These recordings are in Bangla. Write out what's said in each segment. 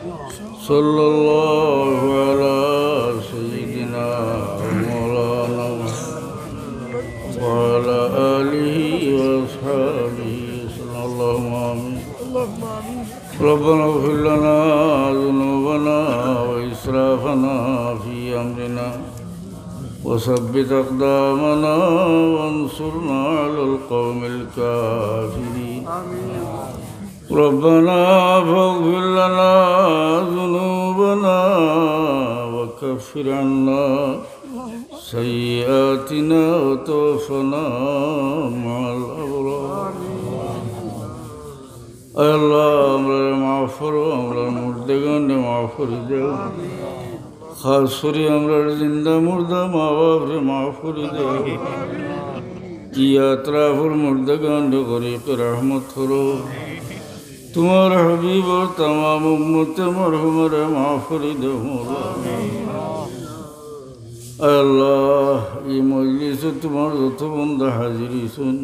صلى الله على سيدنا مولانا وعلى آله وأصحابه صلى الله آمين. ربنا اغفر لنا ذنوبنا وإسرافنا في أمرنا وثبت أقدامنا وانصرنا على القوم الكافرين. ربنا فاغفر لنا ذنوبنا وكفر عنا سيئاتنا وتوفنا مع الأبرار. আল্লাহ আমরা মাফ করো, আমরা মুর্দাগানকে মাফ করে দেও। খাস করে আমরা জিন্দা মুর্দা মা বাপরে মাফ করে দেও। ইয়াত্রাফুল মুর্দাগানকে গরিব রহমত করো। তোমার হাবিব और तमाम उम्मत मरहुमरे माफ করে দেও। আল্লাহ এই মজলিসে তোমার যত বন্ধা হাজিরি শুন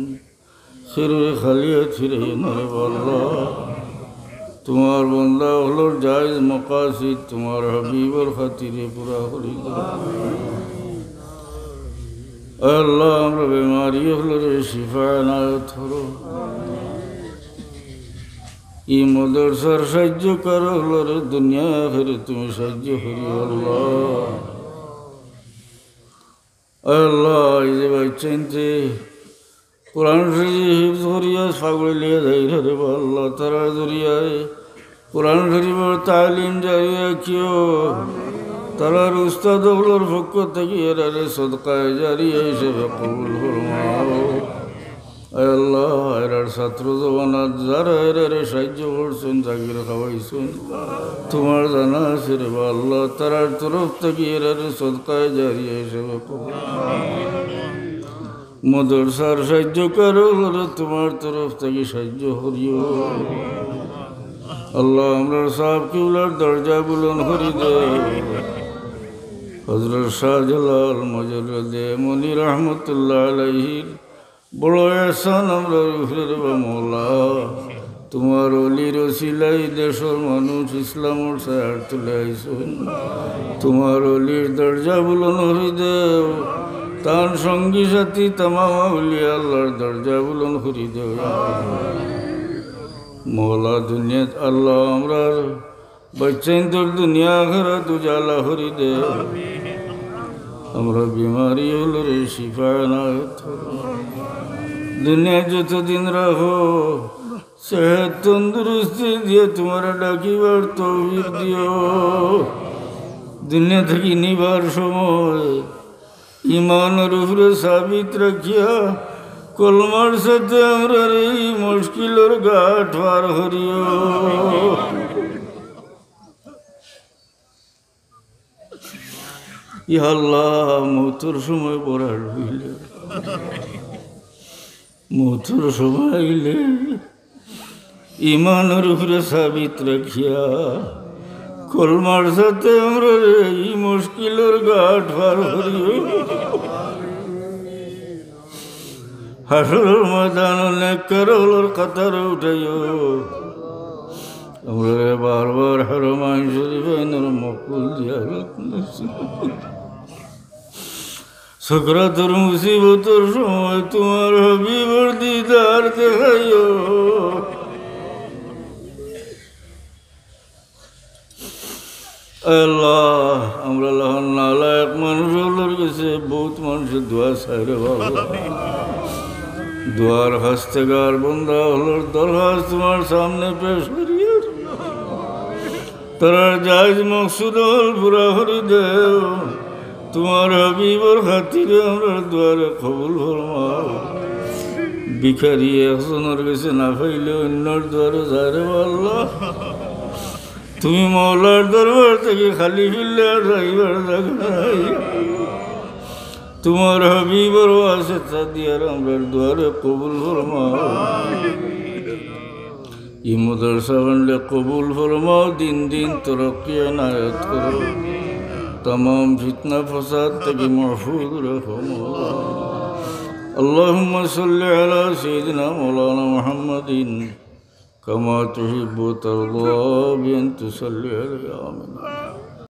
সিরে খালিয়া ছিড়ে নরে আল্লাহ তোমার বন্দা হলোর জায়েজ মকাসিদ তোমার হাবিবর খাতিরে পুরা করে দাও। আল্লাহ আমরা বেমারি হলোর শিফা এনায়েত করো। এই মদরসার সাহায্য করো হলোর দুনিয়া আখিরে তুমি সাহায্য করি আল্লাহ। আল্লাহ এই যে বাচ্চাইনতে কোরআন শরীফ হিফজ করিয়া সাগরে লিয়ে যাই রে আল্লাহ তারা জরিয়ায় কোরআন শরীফের তালিম জারিয়া কিও তারার উস্তাদ হলোর পক্ষ থেকে এরারে সদকায় জারিয়া হিসেবে কবুল ফরমাও। আল্লাহ এরার ছাত্র জওয়ানাত যারা এরারে সাহায্য করছেন জাগির খাওয়াইছেন তোমার জানা আছে রে আল্লাহ তারার তরফ থেকে এরারে সদকায় জারিয়া হিসেবে কবুল। মদরসার সাহায্য করো হলো তোমার তরফ থেকে সাহায্য করিও আল্লাহ। আমরা সাহেব কিউলার দরজা বুলন করি দে। হযরত শাহজালাল মজরুদে মনি রহমতুল্লাহ আলাইহির বড় এহসান আমরা রুফের বা মৌলা তোমার অলির ওসিলাই দেশের মানুষ ইসলামর সায়ার তুলে আইসুন। তোমার অলির দরজা বুলন করি দেও। তার সঙ্গী সাথী তামাম আউলিয়া আল্লাহর দরজা বুলন করি দেও মৌলা। দুনিয়াত আল্লাহ আমরা বাচ্চাইন তোর দুনিয়া আখিরাত উজালা করি দে। আমরা বিমারি হলো রে শিফা এনায়েত করো। দুনিয়া যতদিন রাখো সেহত তন্দুরুস্তি দিয়ে তোমার ডাকিবার তৌফিক দিও। দুনিয়া থেকে নিবার সময় ইমানের উপরে সাবিত রাখিয়া কলমার সাথে আমরা এই মুশকিলের ঘাট পার করিও। ইয়া আল্লাহ মৌতের সময় পড়ার হইলে মৌতের সময় আইলে ইমানের উপরে সাবিত রাখিয়া কলমার সাথে আমরা এই মুশকিলের ঘাট পার করিও। হাসরের ময়দান নেককারগুলোর কাতারে উঠাইও। আমরা বারবার হরমাইন শরীফের মকবুল দিয়া সকরাতের মুসিবতের সময় তোমার হাবিবের দিদার দেখাইও। আল্লাহ আমরা নালায়ক মানুষগুলোর কাছে বহুত মানুষের দোয়া চাইরে বাবা দোয়ার হস্তেগার বন্ধা হলোর দরখাস্ত তোমার সামনে পেশ করিয়ে তারা জায়েজ মকসুদ হল পুরা করে দেও। তোমার হাবিবর খাতিরে আমরা দোয়ারে কবুল ফরমাও। ভিখারি একজনের কাছে না পাইলে অন্যর দোয়ারে যায় রে আল্লাহ। তুমি মৌলার দরবার থেকে খালি ফিরলে আর যাইবার জায়গা নাই। তোমার হাবিবর ওয়াসে দিয়ার আমরা দুয়ারে কবুল ফরমাও। ই মাদ্রাসা বানলে কবুল ফরমাও। দিন দিন তরক্কি এনায়েত করো। तमाम फितना फसाद तक महफूज रखो मौला। अल्लाहुम्मा सल्लि अला सय्यिदिना मौलाना मुहम्मदिन كما تحب وترضى بأن تصلي عليه آمين